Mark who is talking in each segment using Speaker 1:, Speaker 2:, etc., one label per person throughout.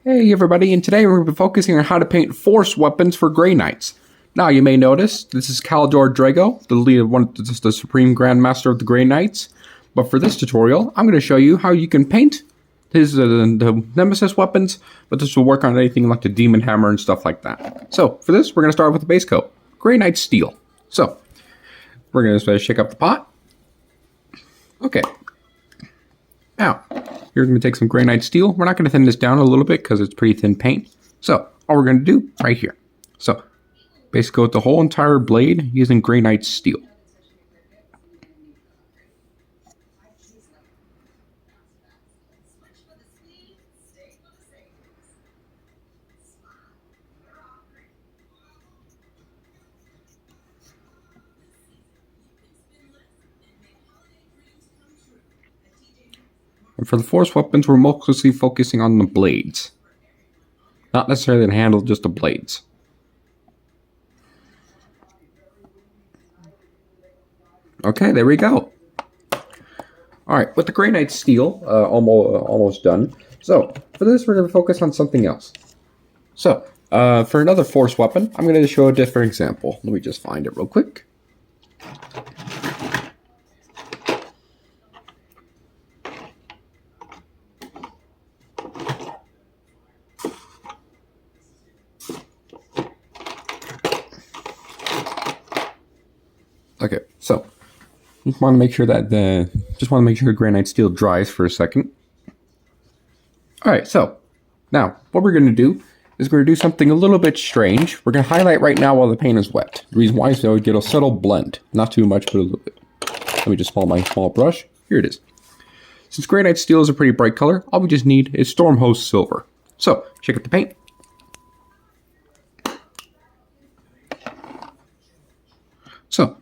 Speaker 1: Hey everybody, and today we're going to be focusing on how to paint force weapons for Grey Knights. Now you may notice, this is Caldor Drago, the Supreme Grandmaster of the Grey Knights. But for this tutorial, I'm going to show you how you can paint the Nemesis weapons, but this will work on anything like the Demon Hammer and stuff like that. So for this, we're going to start with the base coat, Grey Knight Steel. So we're going to shake up the pot. Okay. Now, you're going to take some Grey Knight Steel. We're not going to thin this down a little bit because it's pretty thin paint. So, all we're going to do right here. So, basically coat the whole entire blade using Grey Knight Steel. And for the force weapons, we're mostly focusing on the blades. Not necessarily the handle, just the blades. Okay, there we go. Alright, with the Grey Knight Steel, almost done. So, for this, we're going to focus on something else. So, for another force weapon, I'm going to show a different example. Let me just find it real quick. Okay, so just want to make sure that the Grey Knight Steel dries for a second. All right, so now what we're going to do is we're going to do something a little bit strange. We're going to highlight right now while the paint is wet. The reason why is so we get a subtle blend, not too much, but a little bit. Let me just follow my small brush. Here it is. Since Grey Knight Steel is a pretty bright color, all we just need is Stormhost Silver. So shake up the paint. So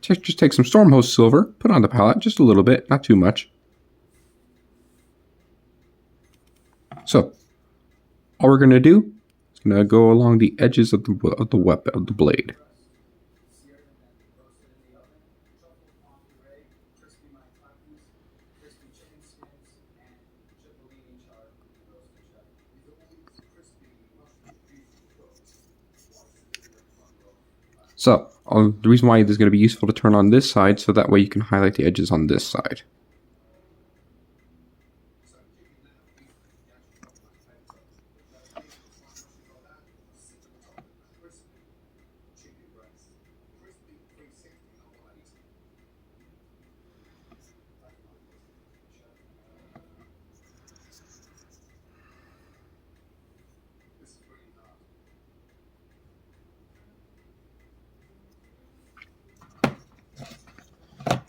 Speaker 1: just take some Stormhost Silver, put on the palette, just a little bit, not too much. So, all we're going to do is going to go along the edges of the blade. So, the reason why this is going to be useful to turn on this side, so that way you can highlight the edges on this side.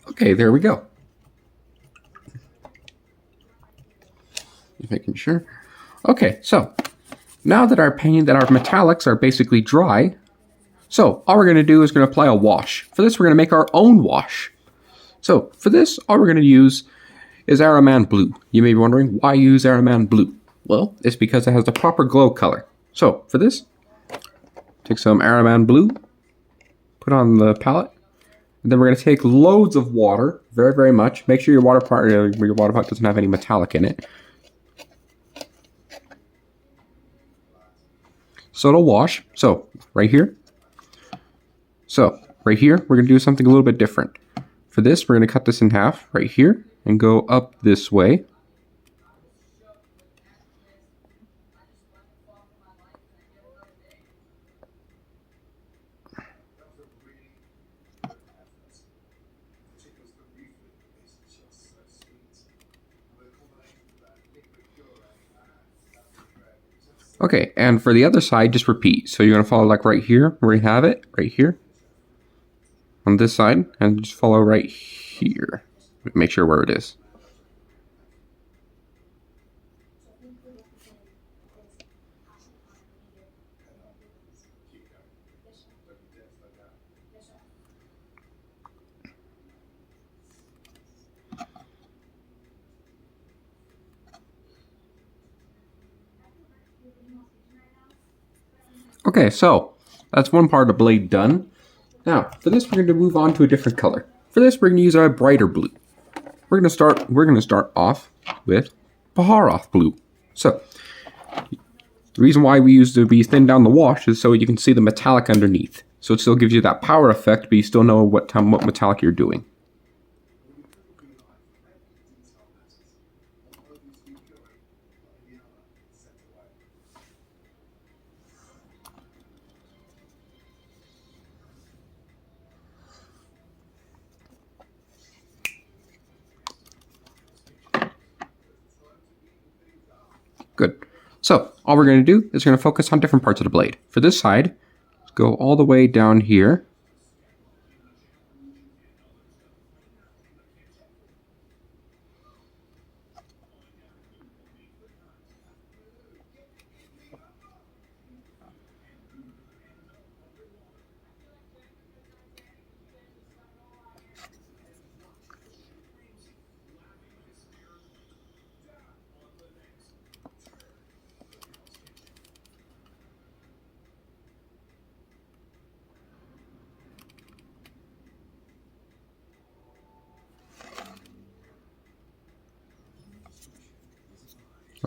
Speaker 1: Okay, there we go. Just making sure. Okay, so now that our metallics are basically dry, so all we're going to do is going to apply a wash. For this, we're going to make our own wash. So for this, all we're going to use is Araman Blue. You may be wondering, why use Araman Blue? Well, it's because it has the proper glow color. So for this, take some Araman Blue, put on the palette. And then we're going to take loads of water, very, very much. Make sure your water pot doesn't have any metallic in it. So it'll wash. So right here. So right here, we're going to do something a little bit different. For this, we're going to cut this in half right here and go up this way. Okay, and for the other side, just repeat. So you're going to follow like right here, where you have it, right here, on this side, and just follow right here. Make sure where it is. Okay, so that's one part of the blade done. Now, for this, we're going to move on to a different color. For this, we're going to use our brighter blue. We're going to start off with Baharoth blue. So, The reason why we use to be thin down the wash is so you can see the metallic underneath. So it still gives you that power effect, but you still know what metallic you're doing. Good. So all we're going to do is we're going to focus on different parts of the blade. For this side, let's go all the way down here.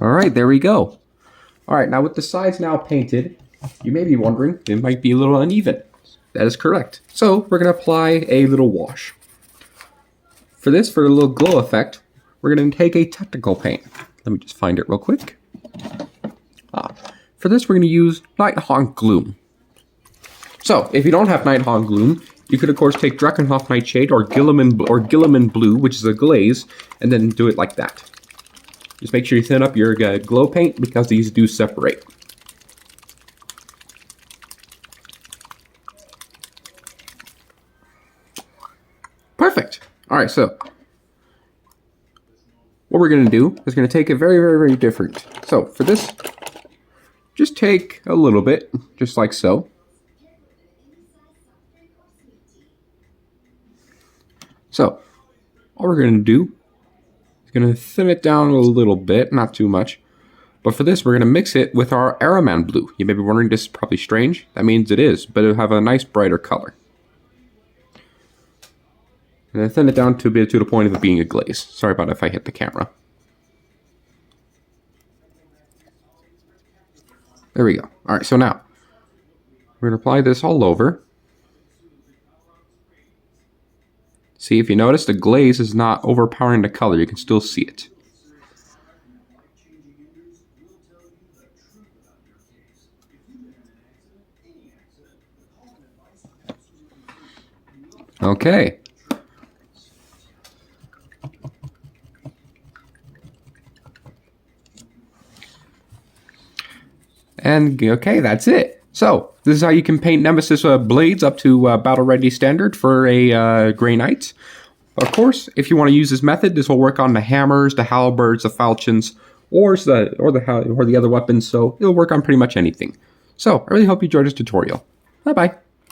Speaker 1: All right, there we go. All right, now with the sides now painted, you may be wondering, it might be a little uneven. That is correct. So we're going to apply a little wash. For this, for a little glow effect, we're going to take a technical paint. Let me just find it real quick. For this, we're going to use Nighthawk Gloom. So if you don't have Nighthawk Gloom, you could of course take Drakenhof Nightshade or Gilliman Blue, which is a glaze, and then do it like that. Just make sure you thin up your glow paint because these do separate. Perfect. All right, so what we're going to do is going to take it very, very, very different. So for this, just take a little bit, just like so. So all we're going to do is going to thin it down a little bit, not too much. But for this, we're going to mix it with our Araman Blue. You may be wondering, this is probably strange. That means it is, but it'll have a nice brighter color. And then thin it down to the point of it being a glaze. Sorry about if I hit the camera. There we go. All right, so now we're going to apply this all over. See, if you notice, the glaze is not overpowering the color. You can still see it. Okay. And okay, that's it. So this is how you can paint Nemesis blades up to battle ready standard for a Grey Knight. Of course, if you want to use this method, this will work on the hammers, the halberds, the falchions, or the other weapons. So it'll work on pretty much anything. So I really hope you enjoyed this tutorial. Bye bye.